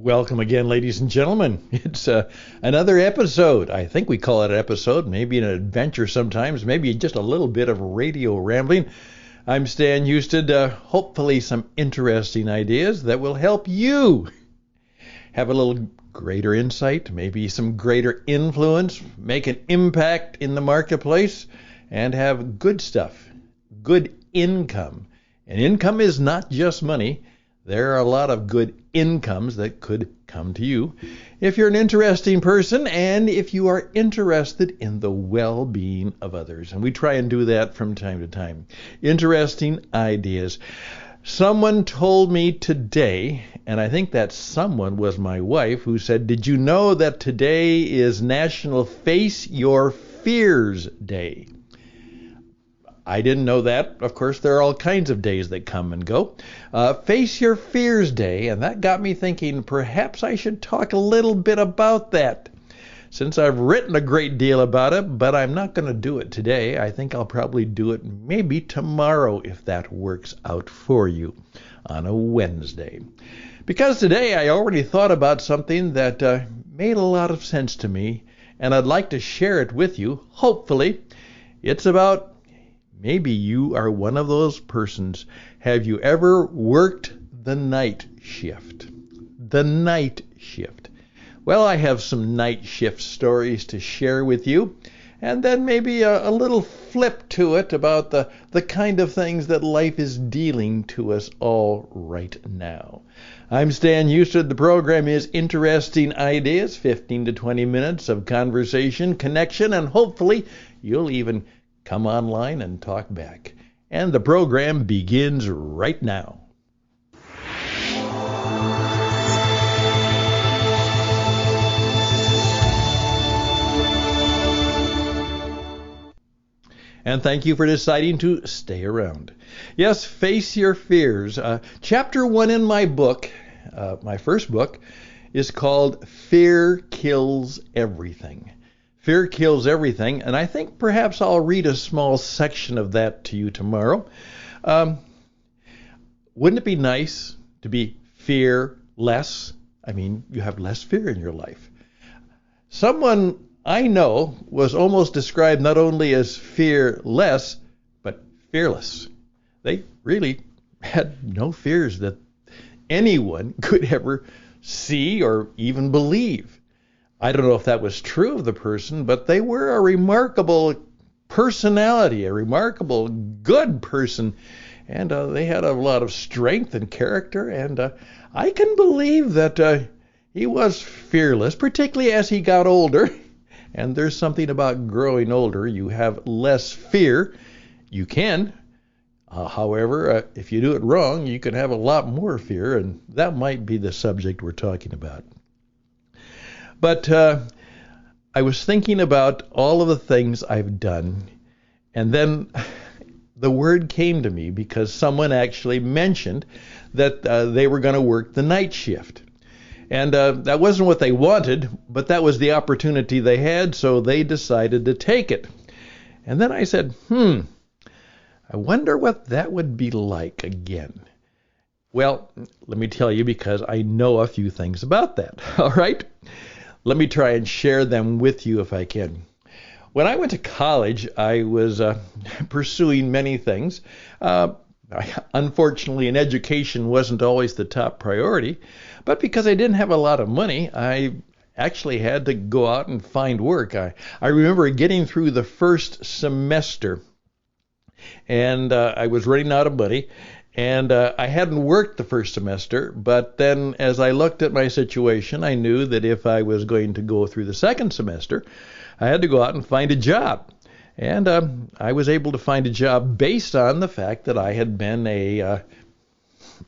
Welcome again, ladies and gentlemen. It's another episode. I think we call it an episode, maybe an adventure sometimes, maybe just a little bit of radio rambling. I'm Stan Houston. Hopefully some interesting ideas that will help you have a little greater insight, maybe some greater influence, make an impact in the marketplace, and have good stuff, good income. And income is not just money. There are a lot of good incomes that could come to you if you're an interesting person and if you are interested in the well-being of others. And we try and do that from time to time. Interesting ideas. Someone told me today, and I think that someone was my wife, who said, "Did you know that today is National Face Your Fears Day?" I didn't know that. Of course, there are all kinds of days that come and go. Face Your Fears Day, and that got me thinking perhaps I should talk a little bit about that. Since I've written a great deal about it, but I'm not going to do it today. I think I'll probably do it maybe tomorrow if that works out for you on a Wednesday. Because today I already thought about something that made a lot of sense to me, and I'd like to share it with you. Hopefully, it's about maybe you are one of those persons. Have you ever worked the night shift? The night shift. Well, I have some night shift stories to share with you, and then maybe a little flip to it about the kind of things that life is dealing to us all right now. I'm Stan Houston. The program is Interesting Ideas, 15 to 20 minutes of conversation, connection, and hopefully you'll even come online and talk back. And the program begins right now. And thank you for deciding to stay around. Yes, Face Your Fears. Chapter 1 in my book, my first book, is called Fear Kills Everything. Fear Kills Everything, and I think perhaps I'll read a small section of that to you tomorrow. Wouldn't it be nice to be fearless? I mean, you have less fear in your life. Someone I know was almost described not only as fearless, but fearless. They really had no fears that anyone could ever see or even believe. I don't know if that was true of the person, but they were a remarkable personality, a remarkable good person, and they had a lot of strength and character, and I can believe that he was fearless, particularly as he got older. And there's something about growing older. You have less fear. You can. However, if you do it wrong, you can have a lot more fear, and that might be the subject we're talking about. But I was thinking about all of the things I've done, and then the word came to me because someone actually mentioned that they were going to work the night shift. And that wasn't what they wanted, but that was the opportunity they had, so they decided to take it. And then I said, I wonder what that would be like again. Well, let me tell you, because I know a few things about that, all right? Let me try and share them with you if I can. When I went to college, I was pursuing many things. Unfortunately, an education wasn't always the top priority, but because I didn't have a lot of money, I actually had to go out and find work. I remember getting through the first semester, and I was running out of money. And I hadn't worked the first semester, but then as I looked at my situation, I knew that if I was going to go through the second semester, I had to go out and find a job. And I was able to find a job based on the fact that I had been a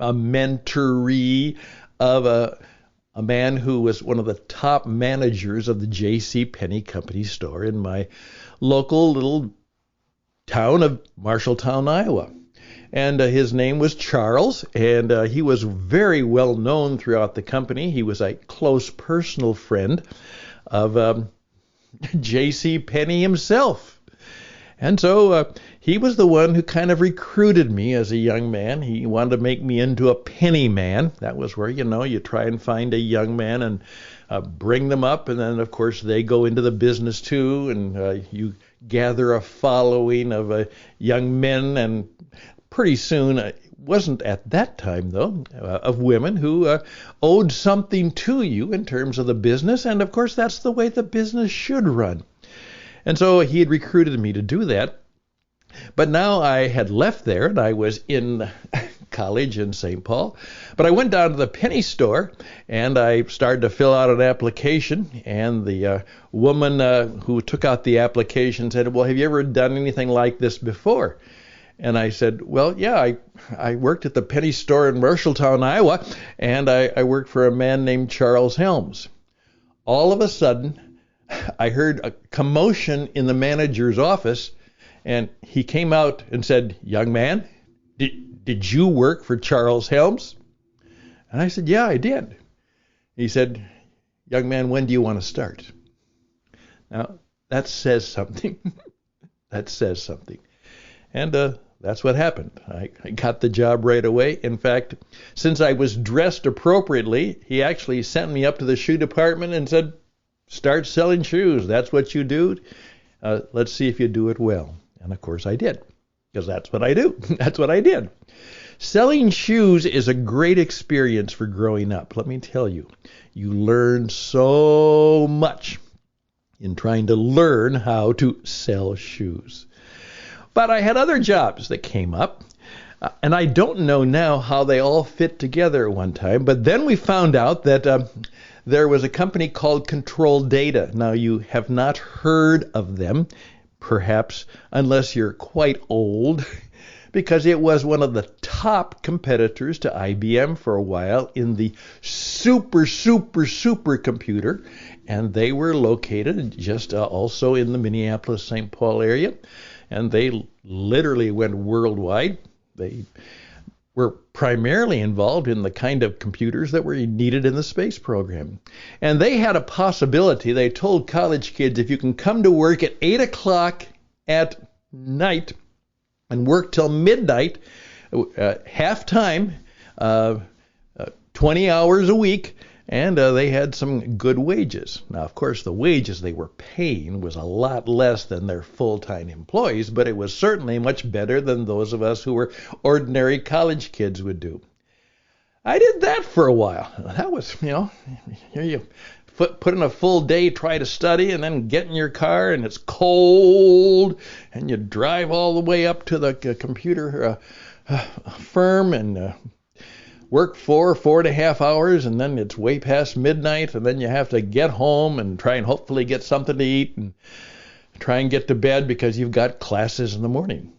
mentoree of a man who was one of the top managers of the J.C. Penney Company store in my local little town of Marshalltown, Iowa. And his name was Charles, and he was very well known throughout the company. He was a close personal friend of J.C. Penney himself. And so he was the one who kind of recruited me as a young man. He wanted to make me into a penny man. That was where, you try and find a young man and bring them up. And then, of course, they go into the business too. And you gather a following of young men. And pretty soon, it wasn't at that time, though, of women who owed something to you in terms of the business. And, of course, that's the way the business should run. And so he had recruited me to do that. But now I had left there and I was in college in St. Paul. But I went down to the penny store and I started to fill out an application. And the woman who took out the application said, "Well, have you ever done anything like this before?" And I said, "Well, yeah, I worked at the penny store in Marshalltown, Iowa, and I worked for a man named Charles Helms." All of a sudden, I heard a commotion in the manager's office, and he came out and said, "Young man, did you work for Charles Helms?" And I said, "Yeah, I did." He said, "Young man, when do you want to start?" Now, that says something. That says something. And that's what happened. I got the job right away. In fact, since I was dressed appropriately, he actually sent me up to the shoe department and said, "Start selling shoes. That's what you do. Let's see if you do it well." And of course I did, because that's what I do. That's what I did. Selling shoes is a great experience for growing up. Let me tell you, you learn so much in trying to learn how to sell shoes. But I had other jobs that came up. And I don't know now how they all fit together at one time. But then we found out that there was a company called Control Data. Now, you have not heard of them, perhaps, unless you're quite old, because it was one of the top competitors to IBM for a while in the super computer. And they were located just also in the Minneapolis-St. Paul area. And they literally went worldwide. They were primarily involved in the kind of computers that were needed in the space program. And they had a possibility. They told college kids, if you can come to work at 8 o'clock at night and work till midnight, half-time, 20 hours a week, and they had some good wages. Now, of course, the wages they were paying was a lot less than their full-time employees, but it was certainly much better than those of us who were ordinary college kids would do. I did that for a while. That was, here you put in a full day, try to study, and then get in your car, and it's cold, and you drive all the way up to the computer firm and work 4.5 hours, and then it's way past midnight, and then you have to get home and try and hopefully get something to eat and try and get to bed because you've got classes in the morning.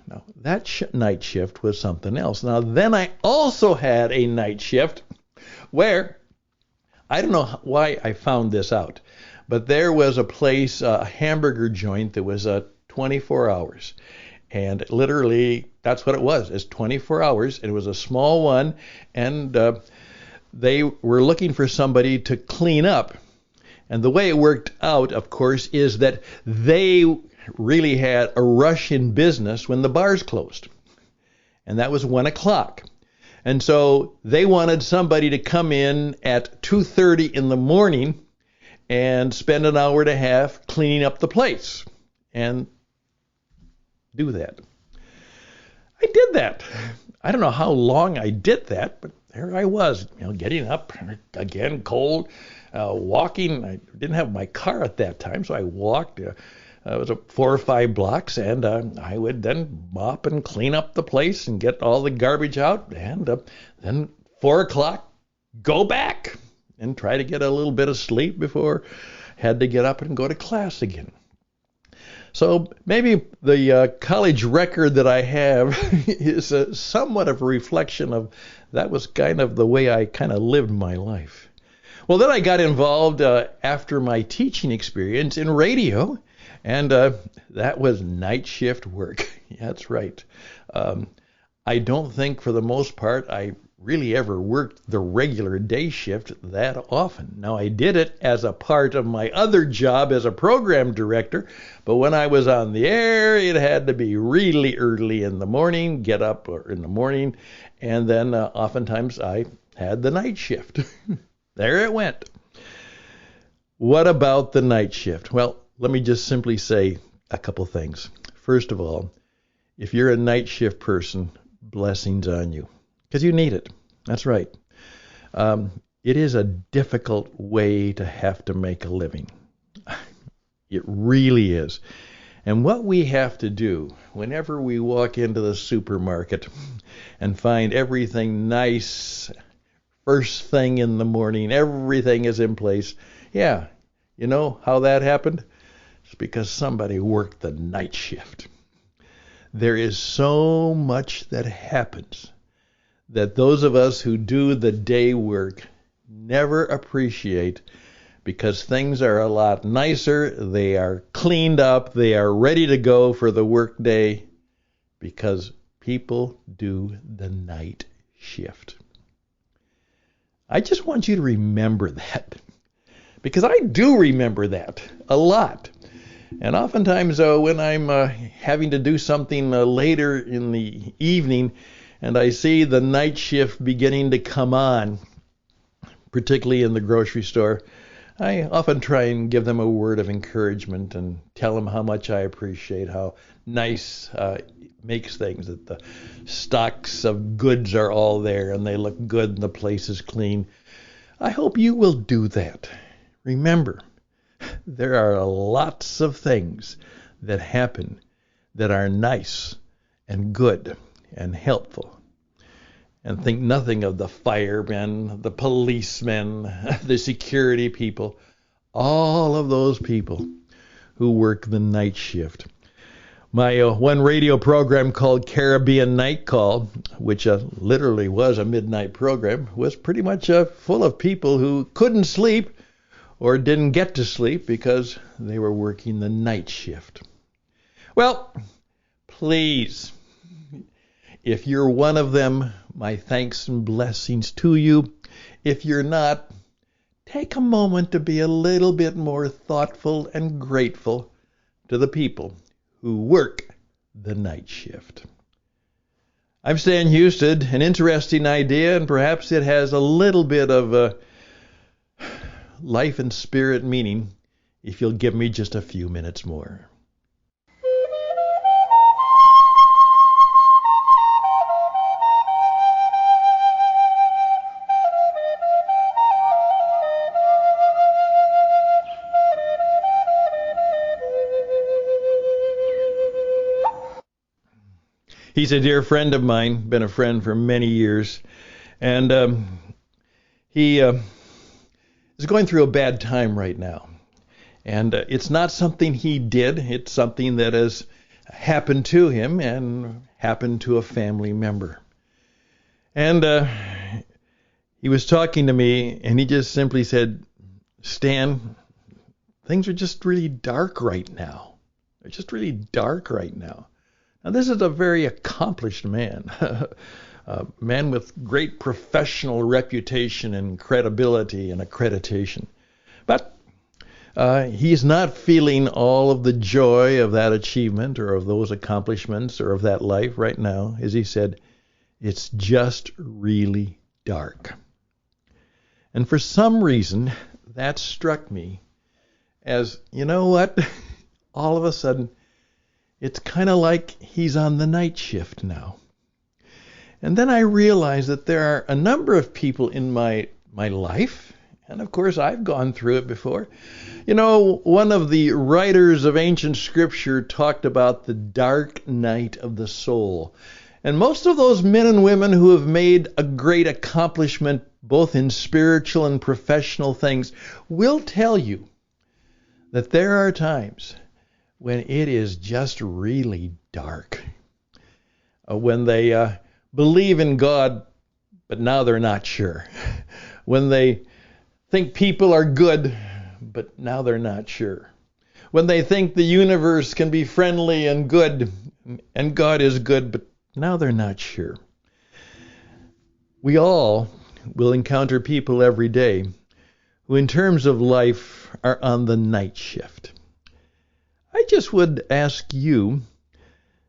Now, that night shift was something else. Now, then I also had a night shift where, I don't know why I found this out, but there was a place, a hamburger joint that was 24 hours. And literally, that's what it was. It's 24 hours. It was a small one, and they were looking for somebody to clean up. And the way it worked out, of course, is that they really had a rush in business when the bars closed. And that was 1 o'clock. And so they wanted somebody to come in at 2:30 in the morning and spend an hour and a half cleaning up the place. And do that. I did that. I don't know how long I did that, but there I was, getting up again, cold, walking. I didn't have my car at that time, so I walked. It was 4 or 5 blocks, and I would then mop and clean up the place and get all the garbage out, and then 4 o'clock, go back and try to get a little bit of sleep before I had to get up and go to class again. So maybe the college record that I have is somewhat of a reflection of that was kind of the way I kind of lived my life. Well, then I got involved after my teaching experience in radio, and that was night shift work. That's right. I don't think for the most part I really ever worked the regular day shift that often. Now, I did it as a part of my other job as a program director, but when I was on the air, it had to be really early in the morning, get up in the morning, and then oftentimes I had the night shift. There it went. What about the night shift? Well, let me just simply say a couple things. First of all, if you're a night shift person, blessings on you, because you need it. That's right. It is a difficult way to have to make a living. It really is. And what we have to do whenever we walk into the supermarket and find everything nice, first thing in the morning, everything is in place. Yeah, you know how that happened? It's because somebody worked the night shift. There is so much that happens that those of us who do the day work never appreciate, because things are a lot nicer, they are cleaned up, they are ready to go for the work day, because people do the night shift. I just want you to remember that, because I do remember that a lot. And oftentimes when I'm having to do something later in the evening and I see the night shift beginning to come on, particularly in the grocery store, I often try and give them a word of encouragement and tell them how much I appreciate how nice it makes things, that the stocks of goods are all there and they look good and the place is clean. I hope you will do that. Remember, there are lots of things that happen that are nice and good and helpful. And think nothing of the firemen, the policemen, the security people, all of those people who work the night shift. My one radio program called Caribbean Night Call, which literally was a midnight program, was pretty much full of people who couldn't sleep or didn't get to sleep because they were working the night shift. Well, please, if you're one of them, my thanks and blessings to you. If you're not, take a moment to be a little bit more thoughtful and grateful to the people who work the night shift. I'm Stan Houston. An interesting idea, and perhaps it has a little bit of life and spirit meaning if you'll give me just a few minutes more. He's a dear friend of mine, been a friend for many years, and he is going through a bad time right now. And it's not something he did, it's something that has happened to him and happened to a family member. And he was talking to me, and he just simply said, Stan, things are just really dark right now. They're just really dark right now. Now, this is a very accomplished man, a man with great professional reputation and credibility and accreditation. But he's not feeling all of the joy of that achievement or of those accomplishments or of that life right now. As he said, it's just really dark. And for some reason, that struck me as, you know what? All of a sudden, it's kind of like he's on the night shift now. And then I realized that there are a number of people in my life, and of course I've gone through it before. You know, one of the writers of ancient scripture talked about the dark night of the soul. And most of those men and women who have made a great accomplishment, both in spiritual and professional things, will tell you that there are times when it is just really dark. When they believe in God, but now they're not sure. When they think people are good, but now they're not sure. When they think the universe can be friendly and good, and God is good, but now they're not sure. We all will encounter people every day who, in terms of life, are on the night shift. I just would ask you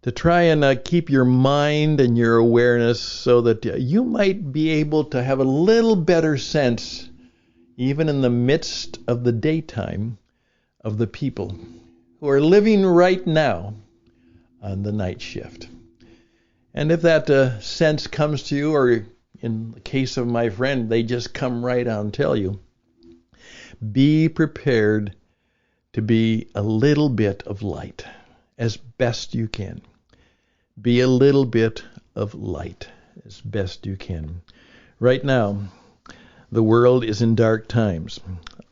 to try and keep your mind and your awareness so that you might be able to have a little better sense, even in the midst of the daytime, of the people who are living right now on the night shift. And if that sense comes to you, or in the case of my friend, they just come right out and tell you, be prepared to be a little bit of light as best you can. Be a little bit of light as best you can. Right now, the world is in dark times.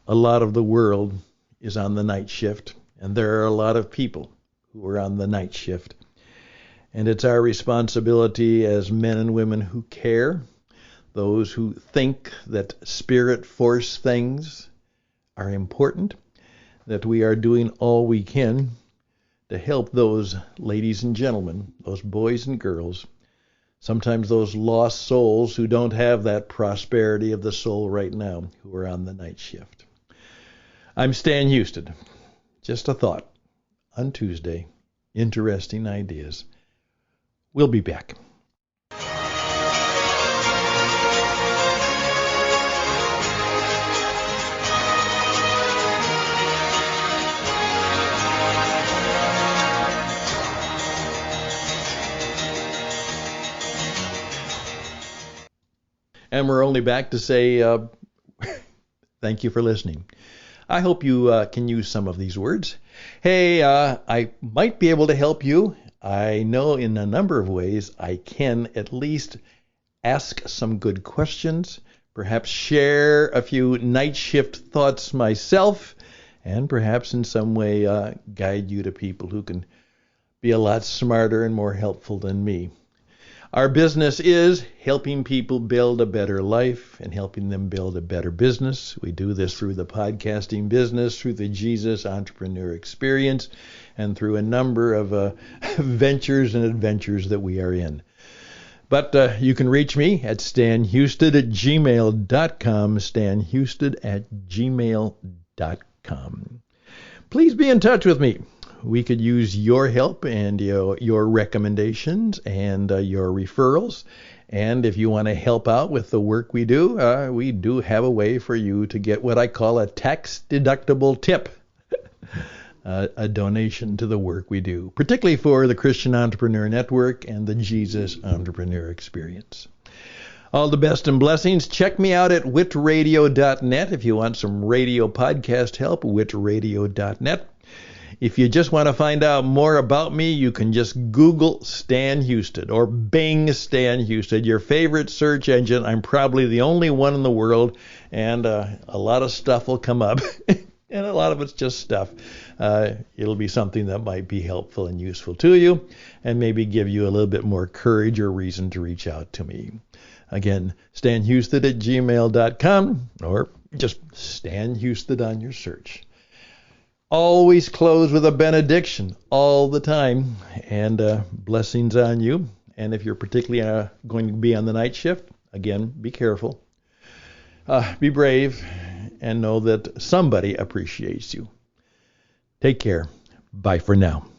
A lot of the world is on the night shift, and there are a lot of people who are on the night shift. And it's our responsibility as men and women who care, those who think that spirit force things are important, that we are doing all we can to help those ladies and gentlemen, those boys and girls, sometimes those lost souls who don't have that prosperity of the soul right now, who are on the night shift. I'm Stan Houston. Just a thought on Tuesday. Interesting ideas. We'll be back. And we're only back to say thank you for listening. I hope you can use some of these words. Hey, I might be able to help you. I know in a number of ways I can at least ask some good questions, perhaps share a few night shift thoughts myself, and perhaps in some way guide you to people who can be a lot smarter and more helpful than me. Our business is helping people build a better life and helping them build a better business. We do this through the podcasting business, through the Jesus Entrepreneur Experience, and through a number of ventures and adventures that we are in. But you can reach me at stanhouston@gmail.com, stanhouston@gmail.com. Please be in touch with me. We could use your help and your recommendations and your referrals. And if you want to help out with the work we do have a way for you to get what I call a tax-deductible tip, a donation to the work we do, particularly for the Christian Entrepreneur Network and the Jesus Entrepreneur Experience. All the best and blessings. Check me out at witradio.net if you want some radio podcast help, witradio.net. If you just want to find out more about me, you can just Google Stan Houston or Bing Stan Houston, your favorite search engine. I'm probably the only one in the world, and a lot of stuff will come up, and a lot of it's just stuff. It'll be something that might be helpful and useful to you, and maybe give you a little bit more courage or reason to reach out to me. Again, stanhouston@gmail.com, or just Stan Houston on your search. Always close with a benediction all the time, and blessings on you. And if you're particularly going to be on the night shift, again, be careful. Be brave, and know that somebody appreciates you. Take care. Bye for now.